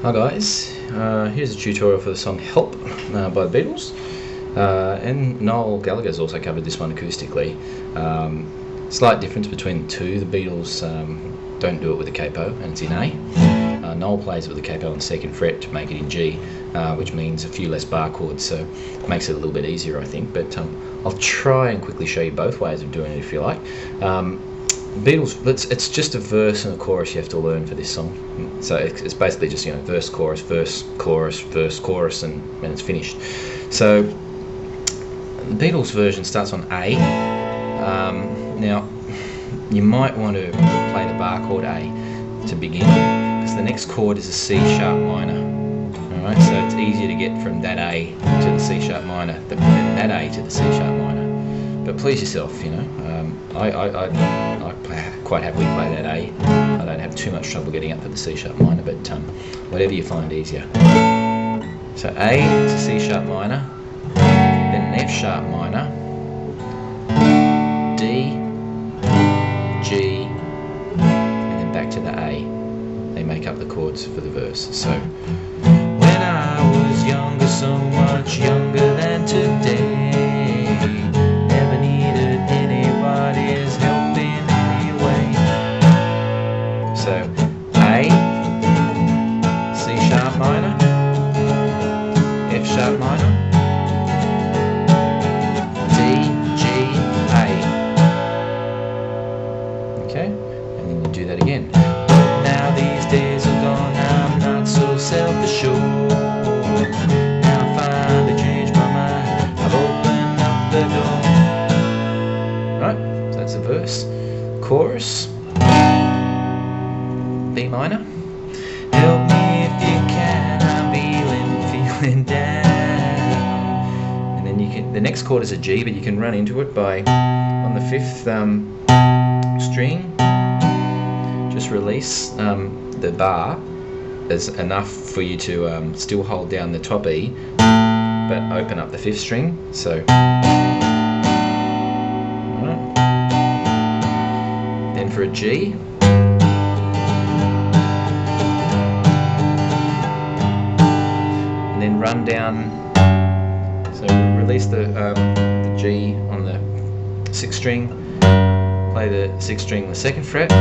Hi guys, here's a tutorial for the song Help by the Beatles, and Noel Gallagher's also covered this one acoustically. Slight difference between the two: the Beatles don't do it with a capo and it's in A. Noel plays it with a capo on the 2nd fret to make it in G, which means a few less bar chords, so it makes it a little bit easier I think, but I'll try and quickly show you both ways of doing it if you like. Beatles, it's just a verse and a chorus you have to learn for this song. So it's basically just, you know, verse, chorus, verse, chorus, verse, chorus, and it's finished. So the Beatles version starts on A. Now you might want to play the bar chord A to begin, because the next chord is a C sharp minor. Alright, so it's easier to get from that A to the C sharp minor than that A to the C sharp minor. But please yourself, you know. I quite happily play that A. I don't have too much trouble getting up to the C sharp minor, but whatever you find easier. So A to C sharp minor, then an F sharp minor, D, G, and then back to the A. They make up the chords for the verse. So when I was younger, so much younger than today, so A, C sharp minor, F sharp minor, D, G, A. Okay, and then you do that again. Now these days are gone, I'm not so self-assured. Now I finally changed my mind, I've opened up the door. Right, so that's the verse. Chorus, B minor. Help me if you can, I'm feeling down. And then you can, the next chord is a G, but you can run into it by, on the 5th string, just release the bar as enough for you to still hold down the top E, but open up the 5th string. So, right. Then for a G, and then run down, so release the G on the 6th string, play the 6th string on the 2nd fret,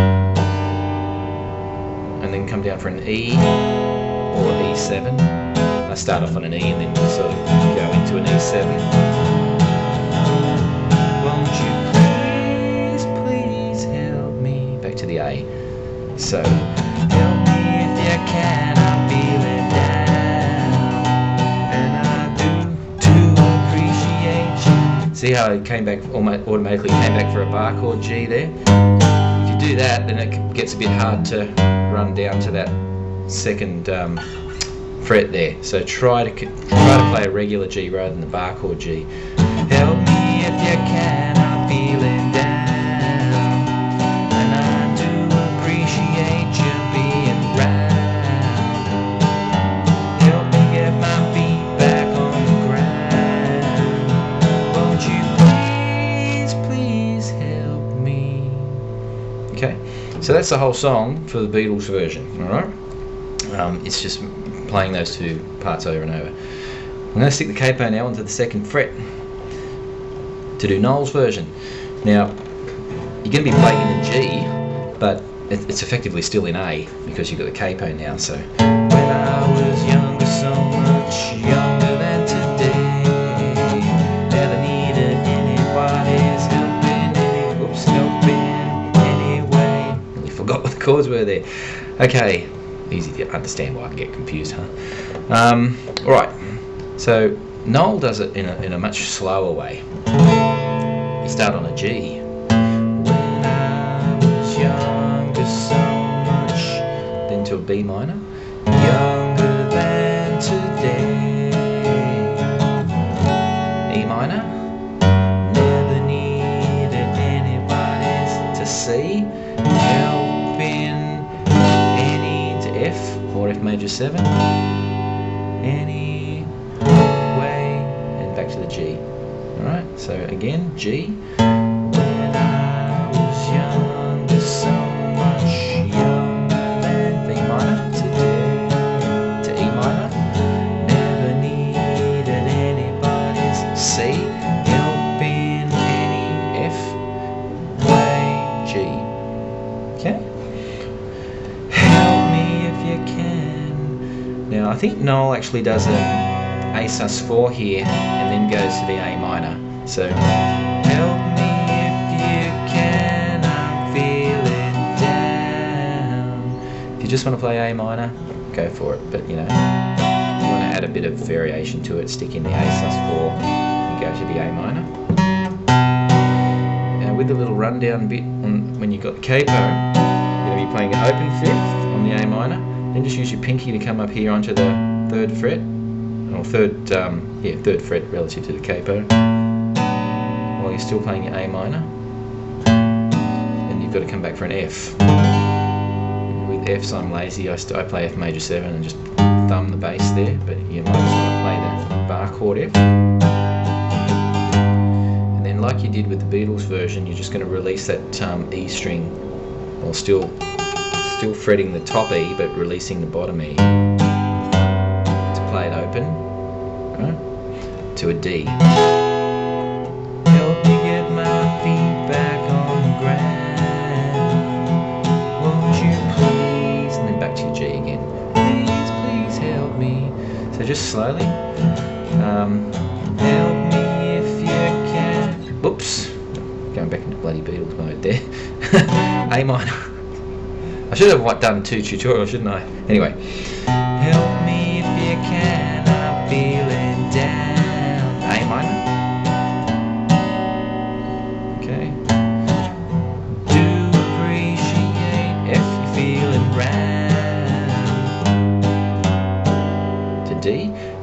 and then come down for an E or E7. I start off on an E and then sort of go into an E7. Won't you please help me? Back to the A. So, help me if you can, I'm feeling down. See how it came back, automatically came back for a bar chord G there? If you do that, then it gets a bit hard to run down to that 2nd fret there. So try to play a regular G rather than the bar chord G. Help me if you can, I'm feeling down, and I do appreciate you being round. Help me get my feet back on the ground. Won't you please help me? Okay, so that's the whole song for the Beatles version, alright? It's just playing those two parts over and over. I'm going to stick the capo now onto the 2nd fret to do Noel's version. Now, you're going to be playing in the G, but it's effectively still in A because you've got the capo now. So, when I was younger, so much younger than today, never needed anybody's helping anyway. You forgot what the chords were there. Okay, easy to understand why I can get confused, huh? Alright, so Noel does it in a much slower way. You start on a G. When I was younger, so much, then to a B minor. Younger than today. E minor. Never needed anybody's to see. Helping any to F or F major 7. Any way, and back to the G. Alright, so again, G. When I was younger, so much younger than B minor today. I think Noel actually does an A sus4 here and then goes to the A minor. So help me if you can, I'm feeling down. If you just want to play A minor, go for it. But you know, if you want to add a bit of variation to it, stick in the A sus4 and go to the A minor. With the little rundown bit on when you've got the capo, you're going to be playing an open 5th on the A minor, then just use your pinky to come up here onto the 3rd fret, or third fret relative to the capo, while you're still playing your A minor, and you've got to come back for an F. With Fs I'm lazy, I play F major 7 and just thumb the bass there, but you might just want to play the bar chord F. Like you did with the Beatles version, you're just going to release that E string, while still fretting the top E but releasing the bottom E to play it open, right, to a D. Help me get my feet back on the ground, won't you please, and then back to your G again. Please, please help me. So just slowly. Help me if you can. Whoops, going back into bloody Beatles mode there. A minor. I should have done 2 tutorials, shouldn't I? Anyway. Help me if you can, I'm feeling down. A minor. Okay. Do appreciate if you're feeling round. To D.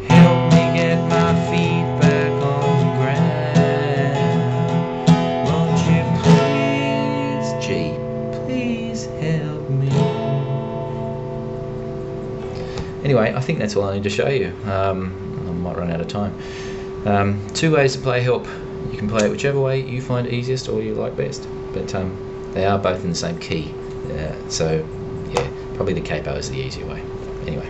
Help me get my feet back on the ground. Anyway, I think that's all I need to show you. I might run out of time. 2 ways to play help. You can play it whichever way you find easiest or you like best. But they are both in the same key. So, yeah, probably the capo is the easier way. Anyway.